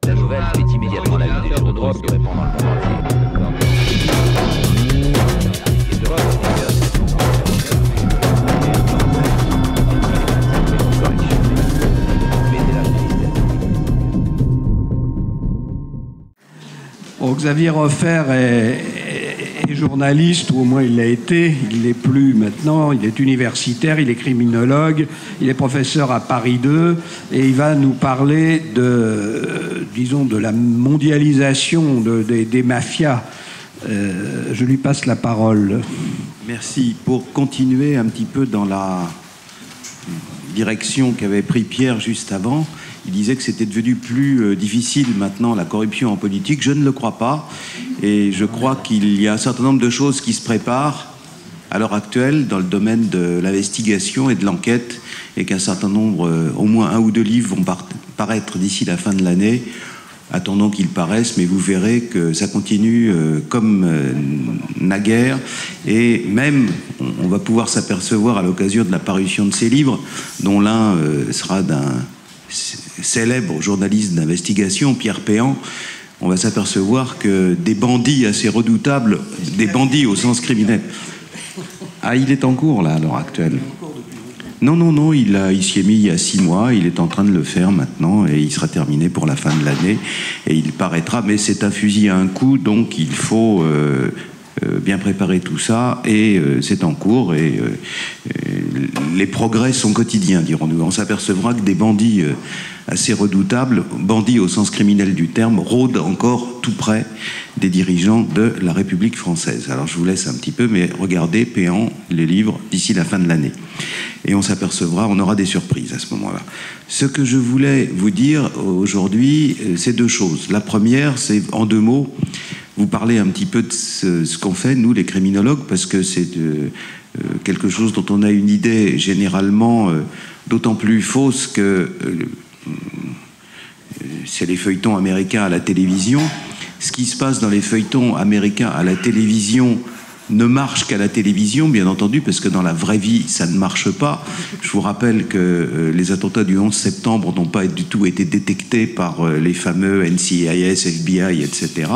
La nouvelle fait immédiatement la une des journaux et se répand dans le monde entier. Bon, Xavier Hofer est journaliste, ou au moins il l'a été, il ne l'est plus maintenant, il est universitaire, il est criminologue, il est professeur à Paris 2, et il va nous parler de la mondialisation des mafias. Je lui passe la parole. Merci. Pour continuer un petit peu dans la direction qu'avait pris Pierre juste avant, il disait que c'était devenu plus difficile maintenant, la corruption en politique. Je ne le crois pas. Et je crois qu'il y a un certain nombre de choses qui se préparent à l'heure actuelle dans le domaine de l'investigation et de l'enquête, et qu'un certain nombre, au moins 1 ou 2 livres vont paraître d'ici la fin de l'année. Attendons qu'ils paraissent, mais vous verrez que ça continue comme naguère. Et même, on va pouvoir s'apercevoir à l'occasion de la parution de ces livres, dont l'un sera d'un célèbre journaliste d'investigation, Pierre Péan, on va s'apercevoir que des bandits assez redoutables, des bandits au sens criminel... Ah, il est en cours, là, à l'heure actuelle. Non, il s'y est mis il y a 6 mois, il est en train de le faire maintenant, et il sera terminé pour la fin de l'année, et il paraîtra, mais c'est un fusil à un coup, donc il faut bien préparer tout ça, et c'est en cours, et les progrès sont quotidiens, dirons-nous. On s'apercevra que des bandits assez redoutables, bandits au sens criminel du terme, rôdent encore tout près des dirigeants de la République française. Alors je vous laisse un petit peu, mais regardez Péan, les livres, d'ici la fin de l'année. Et on s'apercevra, on aura des surprises à ce moment-là. Ce que je voulais vous dire aujourd'hui, c'est 2 choses. La première, c'est en 2 mots, vous parlez un petit peu de ce qu'on fait, nous les criminologues, parce que c'est quelque chose dont on a une idée généralement d'autant plus fausse que c'est les feuilletons américains à la télévision. Ce qui se passe dans les feuilletons américains à la télévision ne marche qu'à la télévision, bien entendu, parce que dans la vraie vie, ça ne marche pas. Je vous rappelle que les attentats du 11 septembre n'ont pas du tout été détectés par les fameux NCIS, FBI, etc.,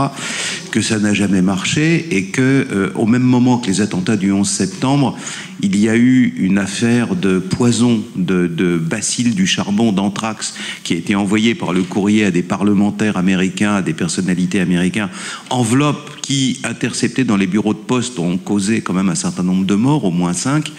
que ça n'a jamais marché, et que au même moment que les attentats du 11 septembre, il y a eu une affaire de poison, de bacilles du charbon, d'anthrax, qui a été envoyée par le courrier à des parlementaires américains, à des personnalités américaines, enveloppe qui, interceptées dans les bureaux de poste, ont causé quand même un certain nombre de morts, au moins 5,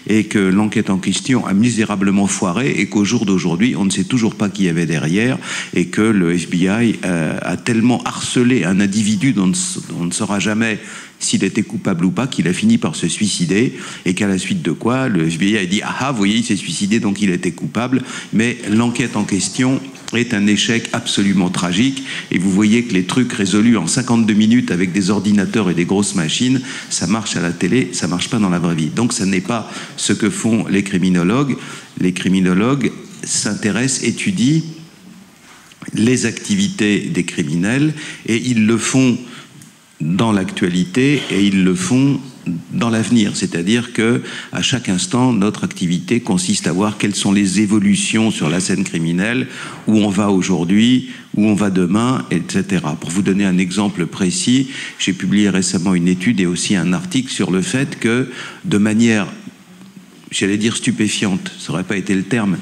et que l'enquête en question a misérablement foiré, et qu'au jour d'aujourd'hui, on ne sait toujours pas qui y avait derrière, et que le FBI a tellement harcelé un individu dont on ne saura jamais s'il était coupable ou pas, qu'il a fini par se suicider, et qu'à la suite de quoi, le FBI a dit « Ah, vous voyez, il s'est suicidé, donc il était coupable », mais l'enquête en question est un échec absolument tragique, et vous voyez que les trucs résolus en 52 minutes avec des ordinateurs et des grosses machines, ça marche à la télé, ça marche pas dans la vraie vie. Donc ça n'est pas ce que font les criminologues. Les criminologues s'intéressent, étudient les activités des criminels, et ils le font dans l'actualité, et ils le font dans l'avenir, c'est-à-dire que à chaque instant, notre activité consiste à voir quelles sont les évolutions sur la scène criminelle, où on va aujourd'hui, où on va demain, etc. Pour vous donner un exemple précis, j'ai publié récemment une étude et aussi un article sur le fait que, de manière, j'allais dire stupéfiante, ça n'aurait pas été le terme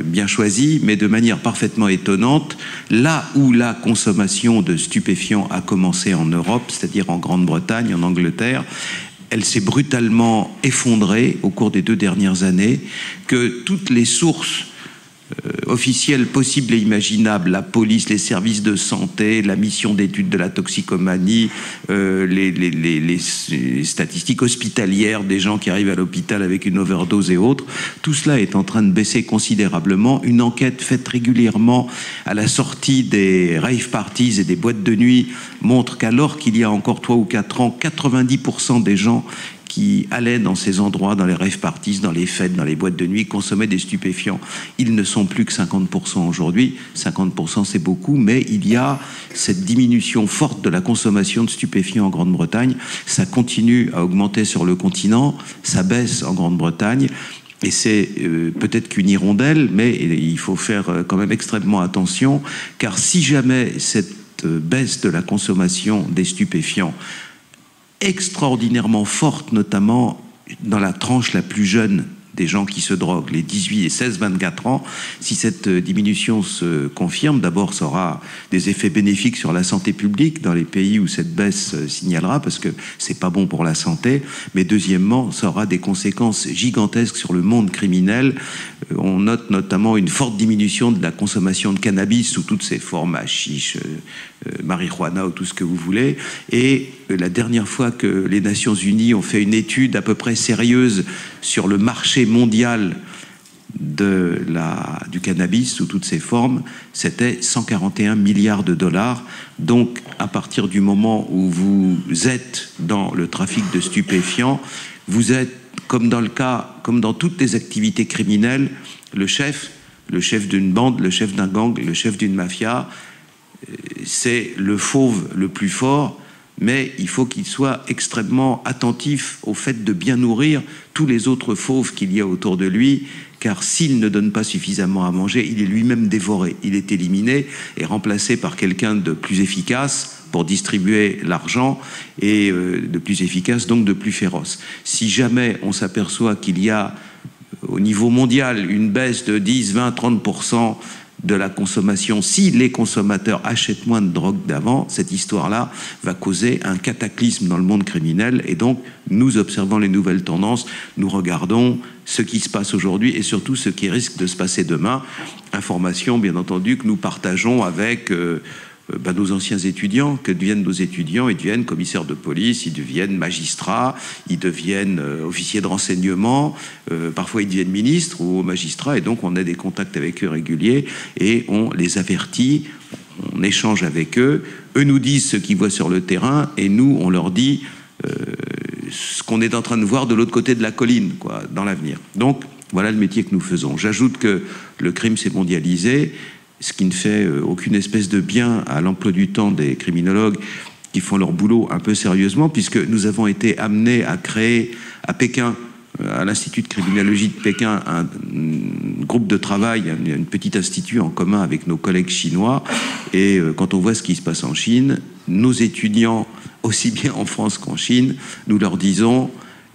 bien choisi, mais de manière parfaitement étonnante, là où la consommation de stupéfiants a commencé en Europe, c'est-à-dire en Grande-Bretagne, en Angleterre, elle s'est brutalement effondrée au cours des 2 dernières années, que toutes les sources officielles possibles et imaginables, la police, les services de santé, la mission d'étude de la toxicomanie, les statistiques hospitalières des gens qui arrivent à l'hôpital avec une overdose et autres, tout cela est en train de baisser considérablement. Une enquête faite régulièrement à la sortie des rave parties et des boîtes de nuit montre qu'alors qu'il y a encore 3 ou 4 ans, 90% des gens qui allaient dans ces endroits, dans les rave parties, dans les fêtes, dans les boîtes de nuit, consommaient des stupéfiants. Ils ne sont plus que 50% aujourd'hui. 50% c'est beaucoup, mais il y a cette diminution forte de la consommation de stupéfiants en Grande-Bretagne. Ça continue à augmenter sur le continent, ça baisse en Grande-Bretagne. Et c'est peut-être qu'une hirondelle, mais il faut faire quand même extrêmement attention, car si jamais cette baisse de la consommation des stupéfiants, extraordinairement forte, notamment dans la tranche la plus jeune des gens qui se droguent, les 18 et 16-24 ans, si cette diminution se confirme, d'abord ça aura des effets bénéfiques sur la santé publique dans les pays où cette baisse signalera, parce que c'est pas bon pour la santé, mais deuxièmement, ça aura des conséquences gigantesques sur le monde criminel. On note notamment une forte diminution de la consommation de cannabis sous toutes ses formes, hashish, marijuana ou tout ce que vous voulez. Et la dernière fois que les Nations Unies ont fait une étude à peu près sérieuse sur le marché mondial du cannabis sous toutes ses formes, c'était 141 milliards de dollars. Donc, à partir du moment où vous êtes dans le trafic de stupéfiants, vous êtes, comme dans toutes les activités criminelles, le chef d'une bande, le chef d'un gang, le chef d'une mafia. C'est le fauve le plus fort, mais il faut qu'il soit extrêmement attentif au fait de bien nourrir tous les autres fauves qu'il y a autour de lui, car s'il ne donne pas suffisamment à manger, il est lui-même dévoré, il est éliminé et remplacé par quelqu'un de plus efficace pour distribuer l'argent et de plus efficace, donc de plus féroce. Si jamais on s'aperçoit qu'il y a au niveau mondial une baisse de 10, 20, 30% de la consommation, si les consommateurs achètent moins de drogue d'avant, cette histoire-là va causer un cataclysme dans le monde criminel. Et donc, nous observons les nouvelles tendances, nous regardons ce qui se passe aujourd'hui et surtout ce qui risque de se passer demain. Information, bien entendu, que nous partageons avec nos anciens étudiants. Que deviennent nos étudiants? Ils deviennent commissaires de police, ils deviennent magistrats, ils deviennent officiers de renseignement, parfois ils deviennent ministres ou magistrats, et donc on a des contacts avec eux réguliers et on les avertit, on échange avec eux. Eux nous disent ce qu'ils voient sur le terrain et nous on leur dit ce qu'on est en train de voir de l'autre côté de la colline, quoi, dans l'avenir. Donc voilà le métier que nous faisons. J'ajoute que le crime s'est mondialisé, ce qui ne fait aucune espèce de bien à l'emploi du temps des criminologues qui font leur boulot un peu sérieusement, puisque nous avons été amenés à créer à Pékin, à l'Institut de criminologie de Pékin, un groupe de travail, un petit institut en commun avec nos collègues chinois. Et quand on voit ce qui se passe en Chine, nos étudiants, aussi bien en France qu'en Chine, nous leur disons: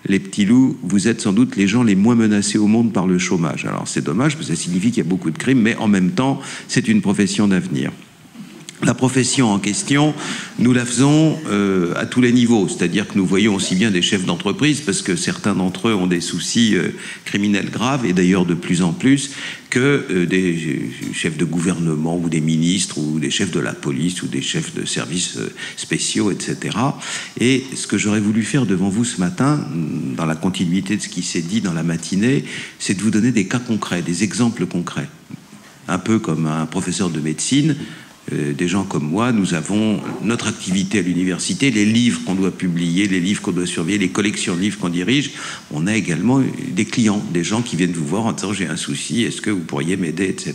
les petits loups, vous êtes sans doute les gens les moins menacés au monde par le chômage. Alors c'est dommage, parce que ça signifie qu'il y a beaucoup de crimes, mais en même temps, c'est une profession d'avenir. La profession en question, nous la faisons à tous les niveaux, c'est-à-dire que nous voyons aussi bien des chefs d'entreprise, parce que certains d'entre eux ont des soucis criminels graves, et d'ailleurs de plus en plus, que des chefs de gouvernement, ou des ministres, ou des chefs de la police, ou des chefs de services spéciaux, etc. Et ce que j'aurais voulu faire devant vous ce matin, dans la continuité de ce qui s'est dit dans la matinée, c'est de vous donner des cas concrets, des exemples concrets. Un peu comme un professeur de médecine, des gens comme moi, nous avons notre activité à l'université, les livres qu'on doit publier, les livres qu'on doit surveiller, les collections de livres qu'on dirige. On a également des clients, des gens qui viennent vous voir en disant: j'ai un souci, est-ce que vous pourriez m'aider, etc.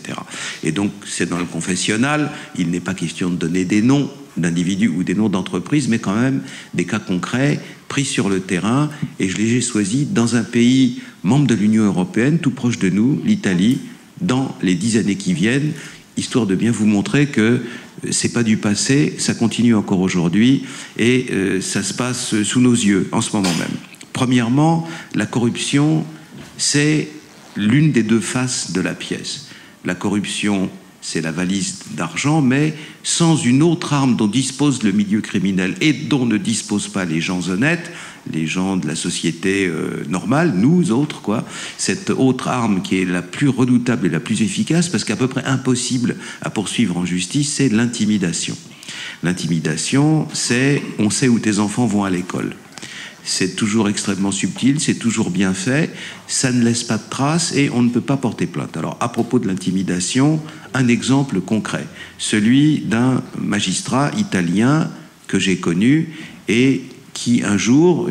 Et donc c'est dans le confessionnal, il n'est pas question de donner des noms d'individus ou des noms d'entreprises, mais quand même des cas concrets pris sur le terrain, et je les ai choisis dans un pays membre de l'Union européenne, tout proche de nous, l'Italie, dans les 10 années qui viennent, histoire de bien vous montrer que c'est pas du passé, ça continue encore aujourd'hui, et ça se passe sous nos yeux en ce moment même. Premièrement, la corruption, c'est l'une des deux faces de la pièce. La corruption, c'est la valise d'argent, mais sans une autre arme dont dispose le milieu criminel et dont ne disposent pas les gens honnêtes, les gens de la société normale, nous autres, quoi. Cette autre arme qui est la plus redoutable et la plus efficace, parce qu'à peu près impossible à poursuivre en justice, c'est l'intimidation. L'intimidation, c'est: on sait où tes enfants vont à l'école. C'est toujours extrêmement subtil, c'est toujours bien fait, ça ne laisse pas de traces et on ne peut pas porter plainte. Alors, à propos de l'intimidation, un exemple concret, celui d'un magistrat italien que j'ai connu et qui un jour,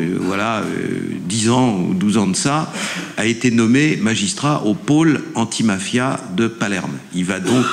10 ans ou 12 ans de ça, a été nommé magistrat au pôle antimafia de Palerme. Il va donc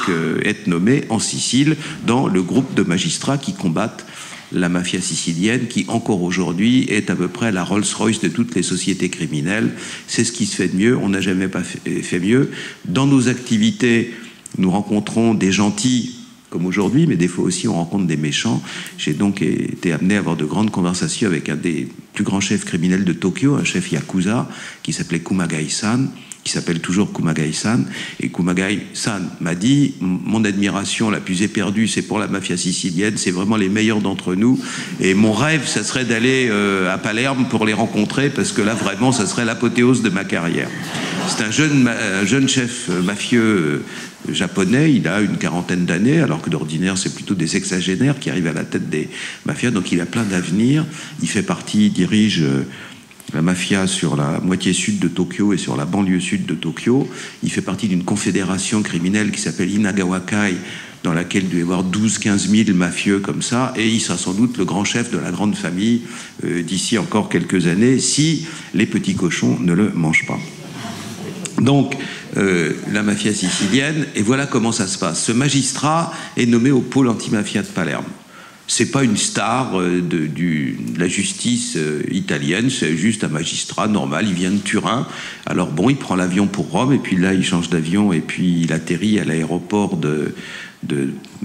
être nommé en Sicile dans le groupe de magistrats qui combattent la mafia sicilienne, qui encore aujourd'hui est à peu près la Rolls-Royce de toutes les sociétés criminelles. C'est ce qui se fait de mieux, on n'a jamais pas fait mieux. Dans nos activités, nous rencontrons des gentils, comme aujourd'hui, mais des fois aussi on rencontre des méchants. J'ai donc été amené à avoir de grandes conversations avec un des plus grands chefs criminels de Tokyo, un chef yakuza, qui s'appelait Kumagai-san, qui s'appelle toujours Kumagai-san. Et Kumagai-san m'a dit, mon admiration la plus éperdue, c'est pour la mafia sicilienne, c'est vraiment les meilleurs d'entre nous. Et mon rêve, ça serait d'aller à Palerme pour les rencontrer, parce que là, vraiment, ça serait l'apothéose de ma carrière. C'est un jeune chef mafieux japonais, il a une quarantaine d'années, alors que d'ordinaire, c'est plutôt des sexagénaires qui arrivent à la tête des mafias, donc il a plein d'avenir. Il dirige la mafia sur la moitié sud de Tokyo et sur la banlieue sud de Tokyo. Il fait partie d'une confédération criminelle qui s'appelle Inagawakai, dans laquelle il doit y avoir 12-15 000 mafieux comme ça, et il sera sans doute le grand chef de la grande famille d'ici encore quelques années, si les petits cochons ne le mangent pas. Donc, la mafia sicilienne, et voilà comment ça se passe. Ce magistrat est nommé au pôle antimafia de Palerme. C'est pas une star de la justice italienne, c'est juste un magistrat normal, il vient de Turin. Alors bon, il prend l'avion pour Rome, et puis là, il change d'avion, et puis il atterrit à l'aéroport de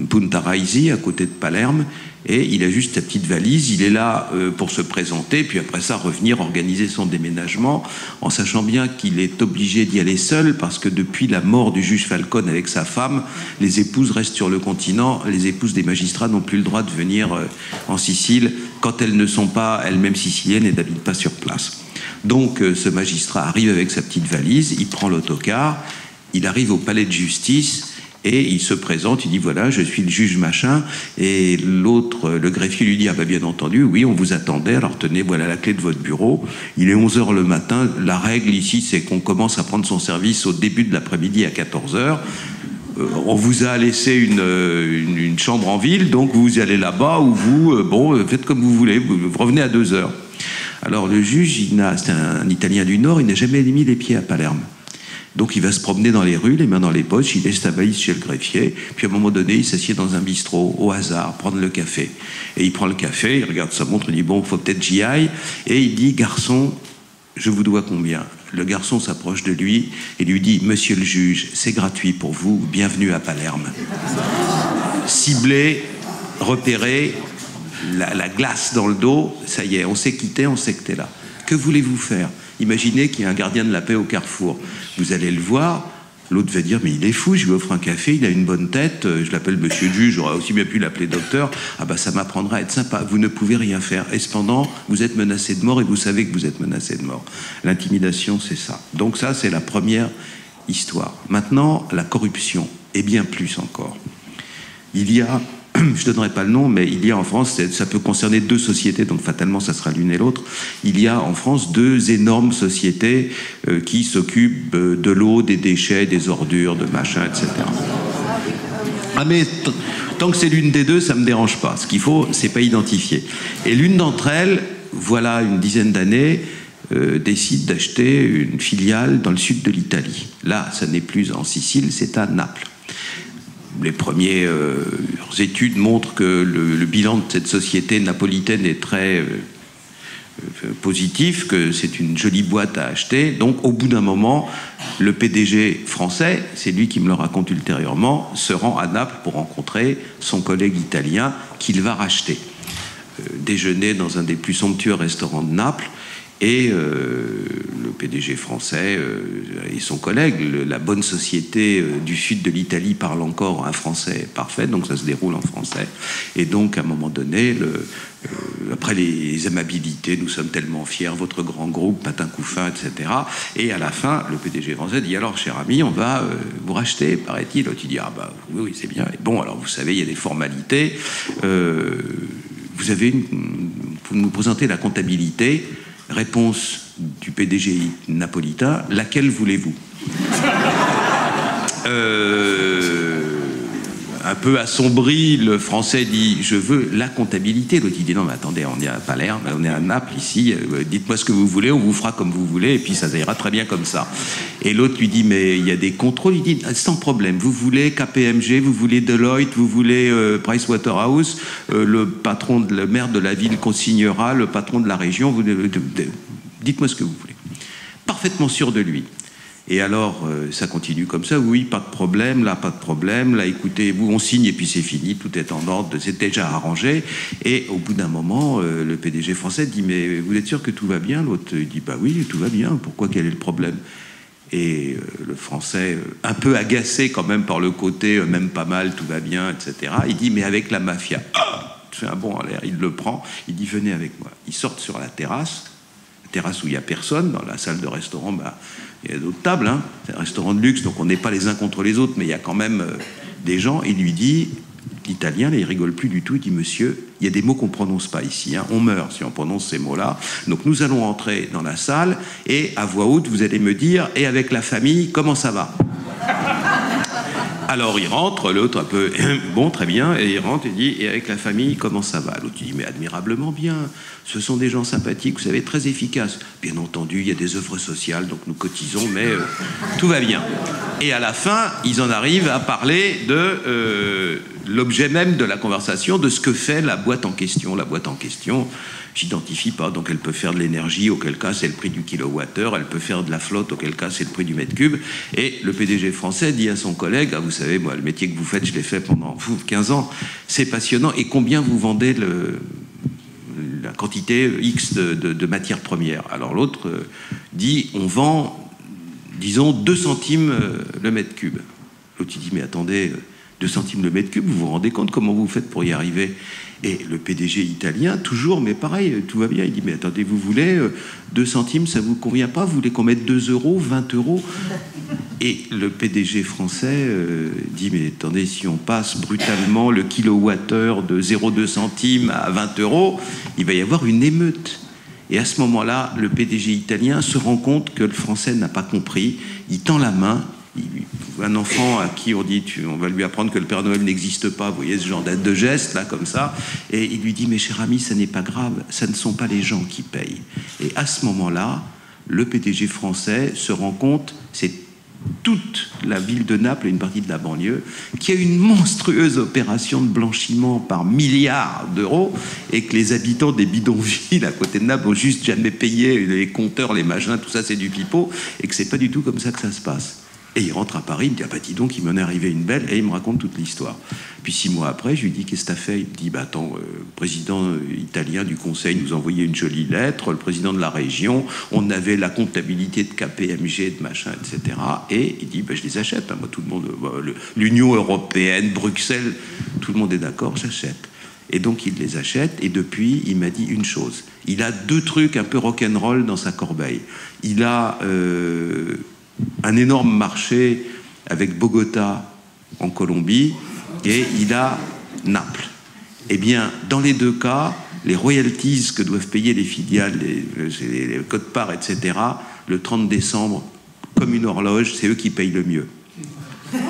Punta Raisi, à côté de Palerme, et il a juste sa petite valise, il est là pour se présenter, puis après ça, revenir organiser son déménagement, en sachant bien qu'il est obligé d'y aller seul, parce que depuis la mort du juge Falcone avec sa femme, les épouses restent sur le continent, les épouses des magistrats n'ont plus le droit de venir en Sicile, quand elles ne sont pas elles-mêmes siciliennes et n'habitent pas sur place. Donc ce magistrat arrive avec sa petite valise, il prend l'autocar, il arrive au palais de justice, et il se présente, il dit voilà, je suis le juge machin, et l'autre, le greffier lui dit ah ben bien entendu, oui, on vous attendait, alors tenez, voilà la clé de votre bureau. Il est 11h le matin, la règle ici c'est qu'on commence à prendre son service au début de l'après-midi à 14h. On vous a laissé une chambre en ville, donc vous y allez là-bas, ou vous, faites comme vous voulez, vous revenez à 2h. Alors le juge, c'est un Italien du Nord, il n'a jamais mis les pieds à Palerme. Donc il va se promener dans les rues, les mains dans les poches, il laisse sa valise chez le greffier, puis à un moment donné, il s'assied dans un bistrot, au hasard, prendre le café. Et il prend le café, il regarde sa montre, il dit « bon, faut peut-être j'y aille », et il dit « garçon, je vous dois combien ?» Le garçon s'approche de lui et lui dit « monsieur le juge, c'est gratuit pour vous, bienvenue à Palerme. » Ciblé, repéré, la glace dans le dos, ça y est, on s'est quitté, on sait que t'es là. Que voulez-vous faire ? Imaginez qu'il y a un gardien de la paix au carrefour. Vous allez le voir, l'autre va dire « mais il est fou, je lui offre un café, il a une bonne tête, je l'appelle monsieur le juge, j'aurais aussi bien pu l'appeler docteur. Ah bah ça m'apprendra à être sympa, vous ne pouvez rien faire. Et cependant, vous êtes menacé de mort et vous savez que vous êtes menacé de mort. » L'intimidation, c'est ça. Donc ça, c'est la première histoire. Maintenant, la corruption, et bien plus encore. Il y a... je ne donnerai pas le nom, mais il y a en France, ça peut concerner deux sociétés, donc fatalement ça sera l'une et l'autre, il y a en France deux énormes sociétés qui s'occupent de l'eau, des déchets, des ordures, de machin, etc. Ah mais tant que c'est l'une des deux, ça ne me dérange pas. Ce qu'il faut, c'est pas identifier. Et l'une d'entre elles, voilà une dizaine d'années, décide d'acheter une filiale dans le sud de l'Italie. Là, ça n'est plus en Sicile, c'est à Naples. Les premières études montrent que le bilan de cette société napolitaine est très positif, que c'est une jolie boîte à acheter. Donc, au bout d'un moment, le PDG français, c'est lui qui me le raconte ultérieurement, se rend à Naples pour rencontrer son collègue italien qu'il va racheter. Déjeuner dans un des plus somptueux restaurants de Naples. Et le PDG français et son collègue, la bonne société du sud de l'Italie parle encore un français parfait, donc ça se déroule en français. Et donc, à un moment donné, après les amabilités, nous sommes tellement fiers, votre grand groupe, patin couffin, etc. Et à la fin, le PDG français dit, alors, cher ami, on va vous racheter, paraît-il. L'autre, il dit, ah bah oui, c'est bien. Et bon, alors, vous savez, il y a des formalités. Vous nous présentez la comptabilité. Réponse du PDG napolitain, laquelle voulez-vous ? un peu assombri, le Français dit « Je veux la comptabilité ». L'autre, il dit « Non, mais attendez, on est à Palerme, on est à Naples, ici, dites-moi ce que vous voulez, on vous fera comme vous voulez, et puis ça ira très bien comme ça. » Et l'autre lui dit « Mais il y a des contrôles ». Il dit « Sans problème, vous voulez KPMG, vous voulez Deloitte, vous voulez Pricewaterhouse, le maire de la ville consignera, le patron de la région, dites-moi ce que vous voulez. » Parfaitement sûr de lui. Et alors, ça continue comme ça, oui, pas de problème, là, écoutez, vous, on signe et puis c'est fini, tout est en ordre, c'est déjà arrangé. Et au bout d'un moment, le PDG français dit, mais vous êtes sûr que tout va bien? L'autre dit, bah oui, tout va bien, pourquoi, quel est le problème? Et le Français, un peu agacé quand même par le côté, même pas mal, tout va bien, etc., il dit, mais avec la mafia, c'est un bond en l'air, il le prend, il dit, venez avec moi. Ils sortent sur la terrasse où il n'y a personne, dans la salle de restaurant, bah, il y a d'autres tables, hein. C'est un restaurant de luxe, donc on n'est pas les uns contre les autres, mais il y a quand même des gens. Il lui dit, l'italien, là, il rigole plus du tout, il dit, monsieur, il y a des mots qu'on ne prononce pas ici, hein. On meurt si on prononce ces mots-là. Donc nous allons entrer dans la salle, et à voix haute, vous allez me dire, et avec la famille, comment ça va? Alors il rentre, l'autre un peu, bon, très bien, et il rentre et dit, et avec la famille, comment ça va? L'autre dit, mais admirablement bien, ce sont des gens sympathiques, vous savez, très efficaces. Bien entendu, il y a des œuvres sociales, donc nous cotisons, mais tout va bien. Et à la fin, ils en arrivent à parler de l'objet même de la conversation, de ce que fait la boîte en question. La boîte en question, j'identifie pas, donc elle peut faire de l'énergie, auquel cas c'est le prix du kilowattheure, elle peut faire de la flotte, auquel cas c'est le prix du mètre cube. Et le PDG français dit à son collègue, ah, vous savez, moi, le métier que vous faites, je l'ai fait pendant 15 ans, c'est passionnant, et combien vous vendez la quantité X de matières premières? Alors l'autre dit, on vend, disons, 2 centimes le mètre cube. L'autre dit, mais attendez, 2 centimes le mètre cube, vous vous rendez compte comment vous faites pour y arriver? Et le PDG italien, toujours, mais pareil, tout va bien. Il dit, mais attendez, vous voulez 2 centimes, ça vous convient pas? Vous voulez qu'on mette 2 euros, 20 euros? Et le PDG français dit, mais attendez, si on passe brutalement le kilowattheure de 0,2 centimes à 20 euros, il va y avoir une émeute. Et à ce moment-là, le PDG italien se rend compte que le français n'a pas compris. Il tend la main. Un enfant à qui on dit, on va lui apprendre que le Père Noël n'existe pas, vous voyez ce genre de geste là comme ça, et il lui dit, mais cher ami, ça n'est pas grave, ça ne sont pas les gens qui payent. Et à ce moment-là, le PDG français se rend compte, c'est toute la ville de Naples et une partie de la banlieue, qui a une monstrueuse opération de blanchiment par milliards d'euros, et que les habitants des bidonvilles à côté de Naples ont juste jamais payé les compteurs, les machins, tout ça c'est du pipeau, et que c'est pas du tout comme ça que ça se passe. Et il rentre à Paris, il me dit, ah bah dis donc, il m'en est arrivé une belle, et il me raconte toute l'histoire. Puis 6 mois après, je lui dis, qu'est-ce que t'as fait? Il me dit, bah attends, le président italien du conseil nous envoyait une jolie lettre, le président de la région, on avait la comptabilité de KPMG, de machin, etc. Et il dit, bah je les achète, hein. Moi tout le monde, l'Union européenne, Bruxelles, tout le monde est d'accord, j'achète. Et donc il les achète, et depuis, il m'a dit une chose. Il a 2 trucs un peu rock'n'roll dans sa corbeille. Il a un énorme marché avec Bogota en Colombie, et il a Naples. Eh bien, dans les 2 cas, les royalties que doivent payer les filiales, les quotes-parts, etc., le 30 décembre, comme une horloge, c'est eux qui payent le mieux.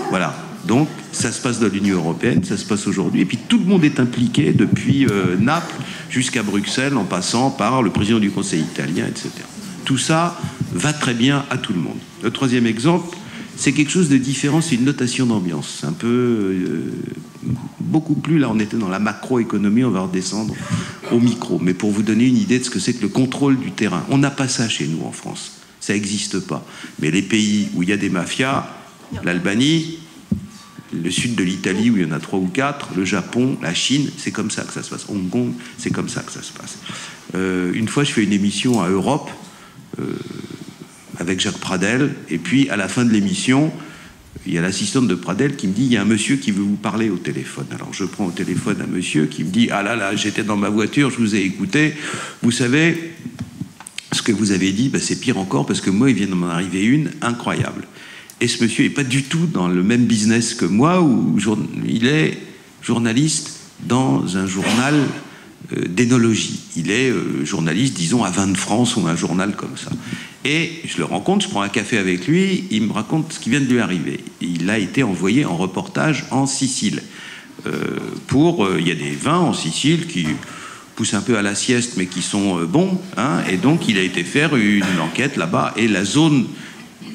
Voilà. Donc, ça se passe dans l'Union européenne, ça se passe aujourd'hui, et puis tout le monde est impliqué, depuis Naples jusqu'à Bruxelles, en passant par le président du Conseil italien, etc. Tout ça va très bien à tout le monde. Le 3e exemple, c'est quelque chose de différent, c'est une notation d'ambiance. Un peu, beaucoup plus, là on était dans la macroéconomie, on va redescendre au micro. Mais pour vous donner une idée de ce que c'est que le contrôle du terrain, on n'a pas ça chez nous en France, ça n'existe pas. Mais les pays où il y a des mafias, l'Albanie, le sud de l'Italie où il y en a 3 ou 4, le Japon, la Chine, c'est comme ça que ça se passe. Hong Kong, c'est comme ça que ça se passe. Une fois, je fais une émission à Europe, avec Jacques Pradel, et puis à la fin de l'émission, il y a l'assistante de Pradel qui me dit, il y a un monsieur qui veut vous parler au téléphone. Alors je prends au téléphone un monsieur qui me dit, ah là, j'étais dans ma voiture, je vous ai écouté, vous savez, ce que vous avez dit, bah, c'est pire encore, parce que moi, il vient de m'en arriver une incroyable. Et ce monsieur n'est pas du tout dans le même business que moi, où il est journaliste dans un journal d'énologie. Il est journaliste, disons, à 20 de France ou un journal comme ça. Et je le rencontre, je prends un café avec lui, il me raconte ce qui vient de lui arriver. Il a été envoyé en reportage en Sicile. il y a des vins en Sicile qui poussent un peu à la sieste, mais qui sont bons, hein, et donc il a été faire une enquête là-bas, et la zone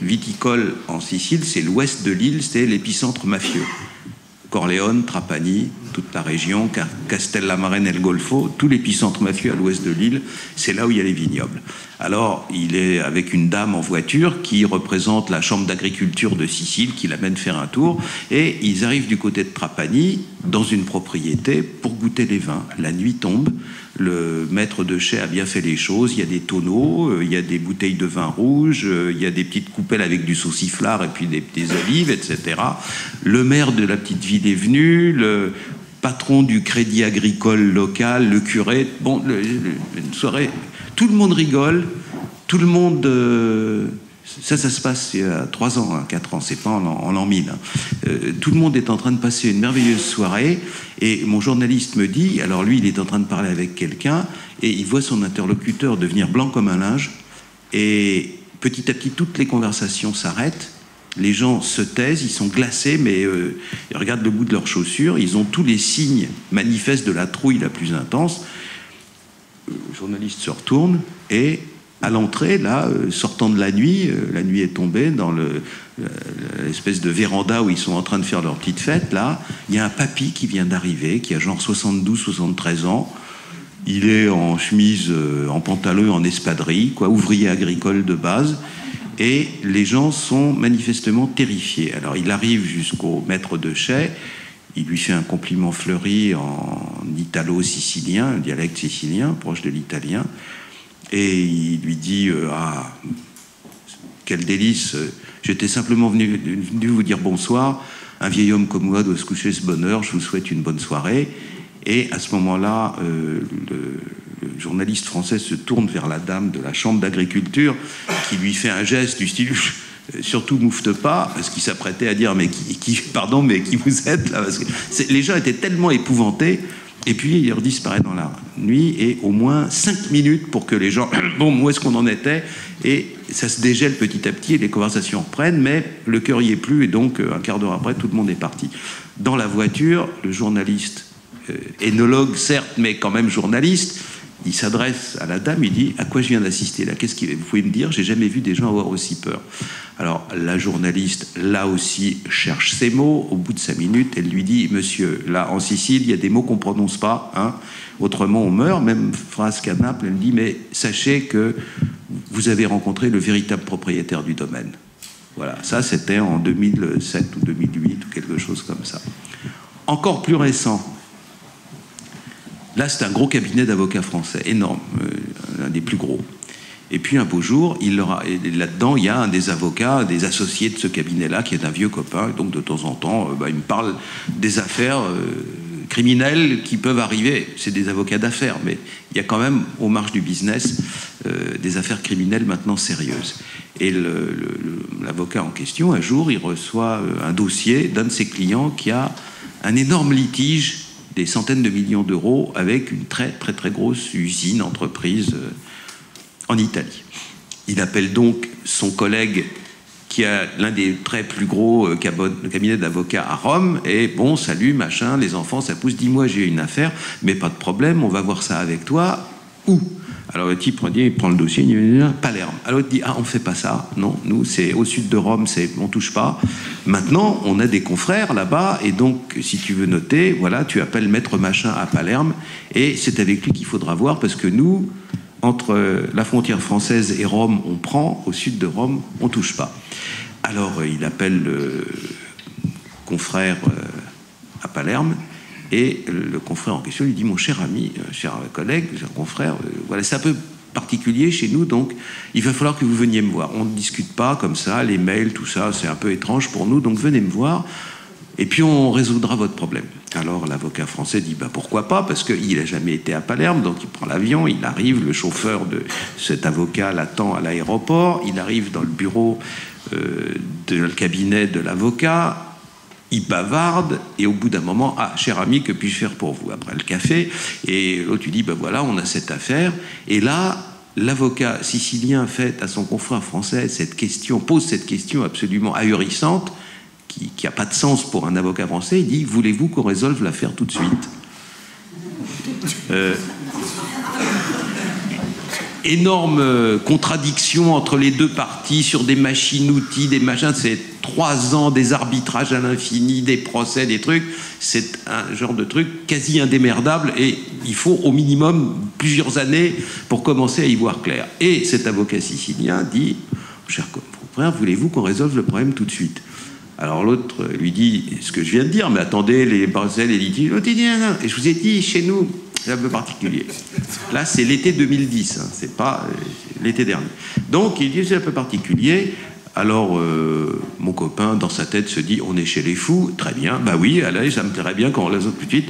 viticole en Sicile, c'est l'ouest de l'île, c'est l'épicentre mafieux. Corleone, Trapani, toute la région, Castellamarena et le Golfo, tout l'épicentre mafieux à l'ouest de l'île, c'est là où il y a les vignobles. Alors, il est avec une dame en voiture qui représente la chambre d'agriculture de Sicile, qui l'amène faire un tour, et ils arrivent du côté de Trapani, dans une propriété, pour goûter les vins. La nuit tombe, le maître de chai a bien fait les choses, il y a des tonneaux, il y a des bouteilles de vin rouge, il y a des petites coupelles avec du sauciflard et puis des olives, etc. Le maire de la petite ville est venu, le patron du crédit agricole local, le curé, bon, une soirée, tout le monde rigole, tout le monde... Ça se passe il y a 3 ans, hein, 4 ans, c'est pas en l'an 1000. Hein. Tout le monde est en train de passer une merveilleuse soirée, et mon journaliste me dit, alors lui, il est en train de parler avec quelqu'un, et il voit son interlocuteur devenir blanc comme un linge, et petit à petit, toutes les conversations s'arrêtent, les gens se taisent, ils sont glacés, mais ils regardent le bout de leurs chaussures, ils ont tous les signes manifestes de la trouille la plus intense. Le journaliste se retourne, et à l'entrée, là, sortant de la nuit est tombée dans l'espèce de véranda où ils sont en train de faire leur petite fête, là, il y a un papy qui vient d'arriver, qui a genre 72-73 ans. Il est en chemise, en pantalon, en espadrille, quoi, ouvrier agricole de base. Et les gens sont manifestement terrifiés. Alors, il arrive jusqu'au maître de chai, il lui fait un compliment fleuri en italo-sicilien, un dialecte sicilien, proche de l'italien. Et il lui dit ah, quel délice, j'étais simplement venu vous dire bonsoir. Un vieil homme comme moi doit se coucher ce bonne heure, je vous souhaite une bonne soirée. Et à ce moment-là, le journaliste français se tourne vers la dame de la chambre d'agriculture qui lui fait un geste du style surtout moufte pas, parce qu'il s'apprêtait à dire mais qui vous êtes là, parce que les gens étaient tellement épouvantés. Et puis il disparaît dans la nuit, et au moins 5 minutes pour que les gens... Bon, où est-ce qu'on en était? Et ça se dégèle petit à petit, et les conversations reprennent, mais le cœur y est plus, et donc un quart d'heure après, tout le monde est parti. Dans la voiture, le journaliste, énologue certes, mais quand même journaliste, il s'adresse à la dame, il dit « À quoi je viens d'assister là? Qu'est-ce vous pouvez me dire? J'ai jamais vu des gens avoir aussi peur. » Alors la journaliste, là aussi, cherche ses mots. Au bout de 5 minutes, elle lui dit « Monsieur, là en Sicile, il y a des mots qu'on ne prononce pas, hein, autrement on meurt. » Même phrase qu'à Naples, elle dit « Mais sachez que vous avez rencontré le véritable propriétaire du domaine. » Voilà, ça c'était en 2007 ou 2008 ou quelque chose comme ça. Encore plus récent. Là, c'est un gros cabinet d'avocats français, énorme, un des plus gros. Et puis un beau jour, là-dedans, il y a un des avocats, des associés de ce cabinet-là, qui est un vieux copain. Et donc de temps en temps, il me parle des affaires criminelles qui peuvent arriver. C'est des avocats d'affaires, mais il y a quand même, aux marges du business, des affaires criminelles maintenant sérieuses. Et l'avocat en question, un jour, il reçoit un dossier d'un de ses clients qui a un énorme litige, des centaines de millions d'euros, avec une très très très grosse usine, entreprise en Italie. Il appelle donc son collègue qui a l'un des très plus gros cabinets d'avocats à Rome, et bon, salut, machin, les enfants, ça pousse, dis-moi, j'ai une affaire, mais pas de problème, on va voir ça avec toi. Où? Alors le type il prend le dossier, il dit Palerme. Alors il dit, ah, on ne fait pas ça, non, nous c'est au sud de Rome, on ne touche pas. Maintenant, on a des confrères là-bas, et donc si tu veux noter, voilà, tu appelles maître machin à Palerme, et c'est avec lui qu'il faudra voir, parce que nous, entre la frontière française et Rome, on prend, au sud de Rome, on ne touche pas. Alors il appelle le confrère à Palerme, et le confrère en question lui dit « Mon cher ami, cher collègue, cher confrère, voilà, c'est un peu particulier chez nous, donc il va falloir que vous veniez me voir. On ne discute pas comme ça, les mails, tout ça, c'est un peu étrange pour nous, donc venez me voir, et puis on résoudra votre problème. » Alors l'avocat français dit « Pourquoi pas ?» parce qu'il n'a jamais été à Palerme, donc il prend l'avion, il arrive, le chauffeur de cet avocat l'attend à l'aéroport, il arrive dans le bureau de le cabinet de l'avocat, il bavarde, et au bout d'un moment, « Ah, cher ami, que puis-je faire pour vous ?» Après le café, et l'autre lui dit, voilà, on a cette affaire. Et là, l'avocat sicilien fait à son confrère français pose cette question absolument ahurissante. qui a pas de sens pour un avocat français. Il dit: voulez-vous qu'on résolve l'affaire tout de suite? Énorme contradiction entre les deux parties sur des machines-outils, des machins. C'est 3 ans, des arbitrages à l'infini, des procès, des trucs. C'est un genre de truc quasi indémerdable et il faut au minimum plusieurs années pour commencer à y voir clair. Et cet avocat sicilien dit: cher confrère, voulez-vous qu'on résolve le problème tout de suite? Alors l'autre lui dit ce que je viens de dire, mais attendez, les procès, les litiges. L'autre dit: non, et je vous ai dit, chez nous, c'est un peu particulier. Là, c'est l'été 2010, hein, c'est pas l'été dernier. Donc, il dit: c'est un peu particulier. Alors, mon copain, dans sa tête, se dit: on est chez les fous, très bien. Bah oui, allez, ça me plairait bien qu'on résolve tout de suite.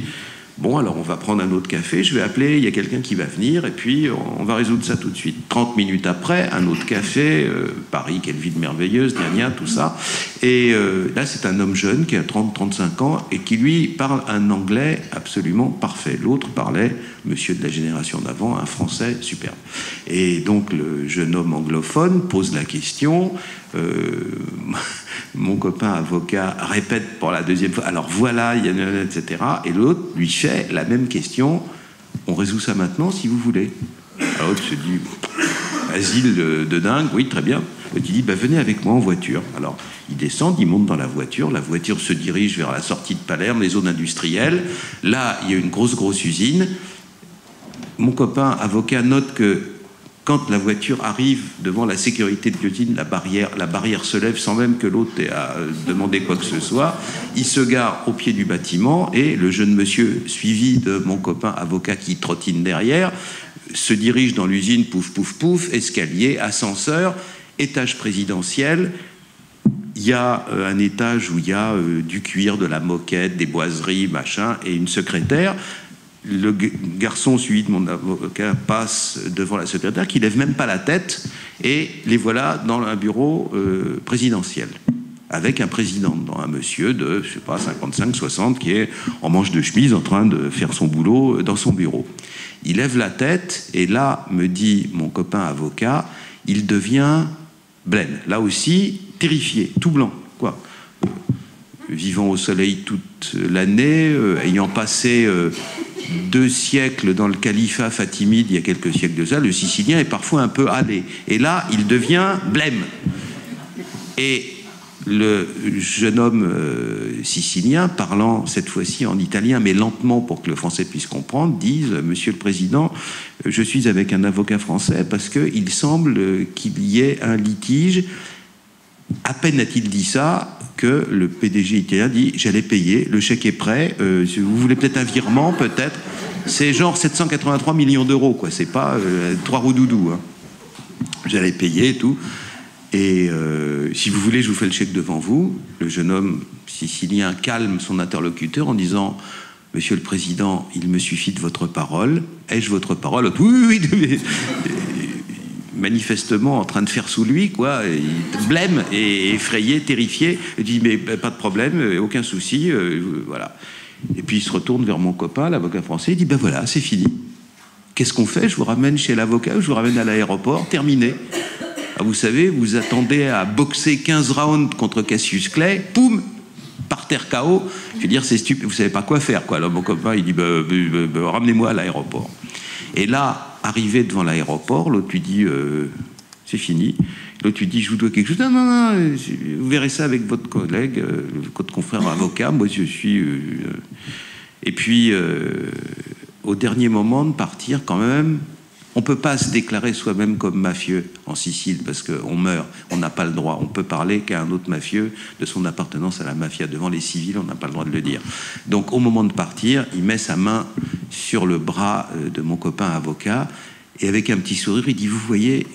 Bon, alors on va prendre un autre café, je vais appeler, il y a quelqu'un qui va venir, et puis on va résoudre ça tout de suite. 30 minutes après, un autre café, Paris, quelle ville merveilleuse, gna tout ça. Et là, c'est un homme jeune qui a 30-35 ans et qui, lui, parle un anglais absolument parfait. L'autre parlait, monsieur de la génération d'avant, un français superbe. Et donc, le jeune homme anglophone pose la question... mon copain avocat répète pour la deuxième fois: alors voilà, il y a etc. Et l'autre lui fait la même question: on résout ça maintenant si vous voulez. Alors l'autre se dit: asile de dingue, oui, très bien. L'autre dit: bah, venez avec moi en voiture. Alors ils descendent, ils montent dans la voiture se dirige vers la sortie de Palerme, les zones industrielles. Là, il y a une grosse usine. Mon copain avocat note que quand la voiture arrive devant la sécurité de l'usine, la barrière se lève sans même que l'autre ait à demander quoi que ce soit. Il se gare au pied du bâtiment et le jeune monsieur, suivi de mon copain avocat qui trottine derrière, se dirige dans l'usine, pouf, pouf, pouf, escalier, ascenseur, étage présidentiel. Il y a un étage où il y a du cuir, de la moquette, des boiseries, machin, et une secrétaire. Le garçon, suivi de mon avocat, passe devant la secrétaire qui lève même pas la tête et les voilà dans un bureau présidentiel avec un président dedans, un monsieur de, je sais pas, 55-60 qui est en manche de chemise en train de faire son boulot dans son bureau. Il lève la tête et là, me dit mon copain avocat, il devient blême. Là aussi, terrifié, tout blanc, quoi. Vivant au soleil toute l'année, ayant passé 2 siècles dans le califat fatimide, il y a quelques siècles de ça, le Sicilien est parfois un peu hâlé. Et là, il devient blême. Et le jeune homme sicilien, parlant cette fois-ci en italien, mais lentement pour que le français puisse comprendre, dit: Monsieur le Président, je suis avec un avocat français parce qu'il semble qu'il y ait un litige. À peine a-t-il dit ça que le PDG italien dit: j'allais payer, le chèque est prêt, vous voulez peut-être un virement, peut-être. C'est genre 783 millions d'euros, quoi. C'est pas 3 roues doudou, hein. J'allais payer et tout. Et si vous voulez, je vous fais le chèque devant vous. Le jeune homme sicilien calme son interlocuteur en disant: Monsieur le Président, il me suffit de votre parole. Ai-je votre parole? Oui, oui. Manifestement en train de faire sous lui, quoi. Il blême et effrayé, terrifié. Il dit: mais pas de problème, aucun souci, voilà. Et puis il se retourne vers mon copain, l'avocat français, il dit: ben voilà, c'est fini. Qu'est-ce qu'on fait? Je vous ramène chez l'avocat ou je vous ramène à l'aéroport? Terminé. Ah, vous savez, vous attendez à boxer 15 rounds contre Cassius Clay, poum, par terre KO. Je veux dire, c'est stupide, vous savez pas quoi faire, quoi. Alors mon copain, il dit: ramenez-moi à l'aéroport. Et là, arrivé devant l'aéroport, l'autre lui dit: c'est fini. L'autre lui dit: je vous dois quelque chose. Non, vous verrez ça avec votre collègue, votre confrère avocat. Moi, je suis... Et puis, au dernier moment de partir, quand même, on ne peut pas se déclarer soi-même comme mafieux en Sicile, parce qu'on meurt, on n'a pas le droit. On peut parler qu'à un autre mafieux de son appartenance à la mafia. Devant les civils, on n'a pas le droit de le dire. Donc, au moment de partir, il met sa main sur le bras de mon copain avocat, et avec un petit sourire, il dit: vous voyez,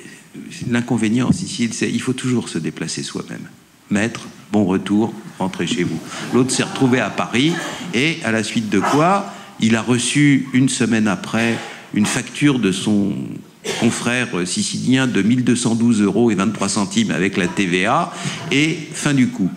l'inconvénient en Sicile, c'est qu'il faut toujours se déplacer soi-même. Maître, bon retour, rentrez chez vous. L'autre s'est retrouvé à Paris, et à la suite de quoi, il a reçu, une semaine après, une facture de son confrère sicilien de 1212 € et 23 centimes avec la TVA, et fin du coup.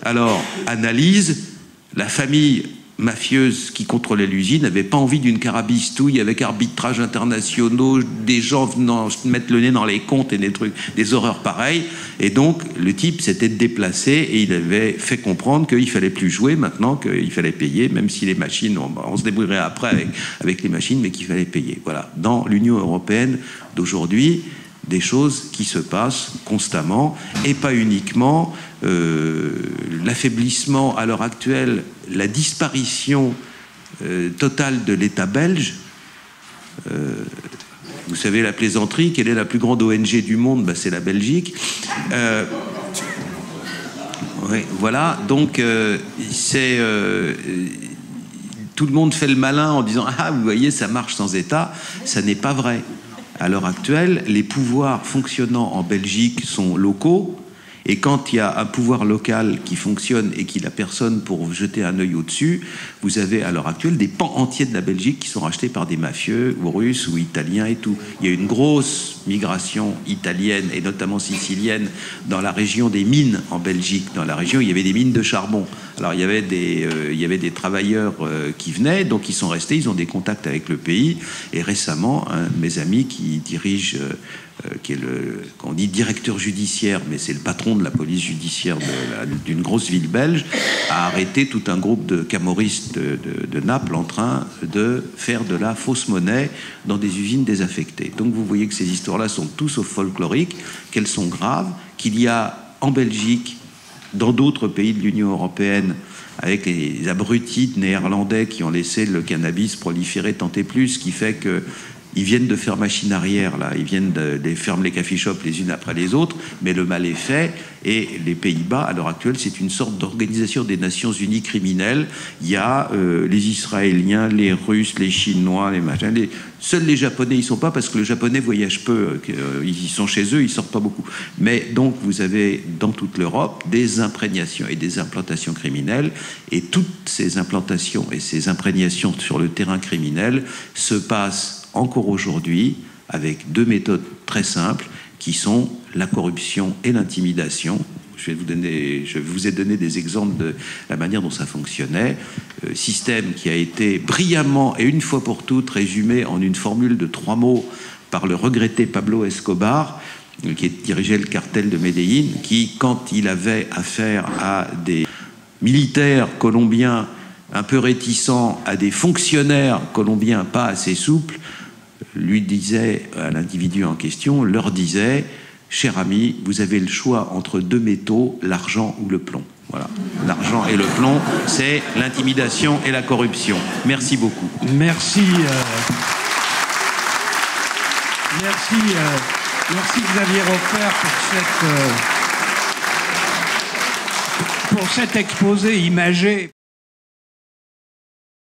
Alors, analyse, la famille mafieuse qui contrôlait l'usine n'avait pas envie d'une carabistouille avec arbitrage internationaux, des gens venant mettre le nez dans les comptes et des trucs, des horreurs pareilles. Et donc, le type s'était déplacé et il avait fait comprendre qu'il fallait plus jouer maintenant, qu'il fallait payer, même si les machines, on se débrouillerait après avec les machines, mais qu'il fallait payer. Voilà. Dans l'Union européenne d'aujourd'hui, des choses qui se passent constamment, et pas uniquement l'affaiblissement à l'heure actuelle, la disparition totale de l'État belge. Vous savez, la plaisanterie, quelle est la plus grande ONG du monde? Ben, c'est la Belgique. Oui, voilà, donc tout le monde fait le malin en disant « Ah, vous voyez, ça marche sans État ». Ça n'est pas vrai. À l'heure actuelle, les pouvoirs fonctionnant en Belgique sont locaux, et quand il y a un pouvoir local qui fonctionne et qu'il n'a personne pour jeter un œil au-dessus, vous avez à l'heure actuelle des pans entiers de la Belgique qui sont rachetés par des mafieux, ou russes, ou italiens et tout. Il y a une grosse migration italienne, et notamment sicilienne, dans la région des mines en Belgique. Dans la région, il y avait des mines de charbon. Alors il y avait des travailleurs qui venaient, donc ils sont restés, ils ont des contacts avec le pays. Et récemment, un de mes amis qui dirige, qui est qu'on dit directeur judiciaire, mais c'est le patron de la police judiciaire d'une grosse ville belge, a arrêté tout un groupe de camorristes de Naples en train de faire de la fausse monnaie dans des usines désaffectées. Donc vous voyez que ces histoires-là sont tout sauf folkloriques, qu'elles sont graves, qu'il y a en Belgique, dans d'autres pays de l'Union européenne, avec les abrutis néerlandais qui ont laissé le cannabis proliférer tant et plus, ce qui fait que ils viennent de faire machine arrière, là. Ils viennent de fermer les coffee shops les unes après les autres, mais le mal est fait. Et les Pays-Bas, à l'heure actuelle, c'est une sorte d'organisation des Nations Unies criminelles. Il y a les Israéliens, les Russes, les Chinois, les machins. Seuls les Japonais, ils ne sont pas, parce que le Japonais voyage peu. Ils sont chez eux, ils ne sortent pas beaucoup. Mais donc, vous avez dans toute l'Europe des imprégnations et des implantations criminelles. Et toutes ces implantations et ces imprégnations sur le terrain criminel se passent encore aujourd'hui avec deux méthodes très simples qui sont la corruption et l'intimidation. Je vous ai donné des exemples de la manière dont ça fonctionnait. Système qui a été brillamment et une fois pour toutes résumé en une formule de 3 mots par le regretté Pablo Escobar, qui dirigeait le cartel de Medellín, qui, quand il avait affaire à des militaires colombiens un peu réticents, à des fonctionnaires colombiens pas assez souples, lui disait à l'individu en question, leur disait « Cher ami, vous avez le choix entre 2 métaux, l'argent ou le plomb. » Voilà. L'argent et le plomb, c'est l'intimidation et la corruption. Merci beaucoup. Merci. Merci Xavier Oppert pour cet exposé imagé.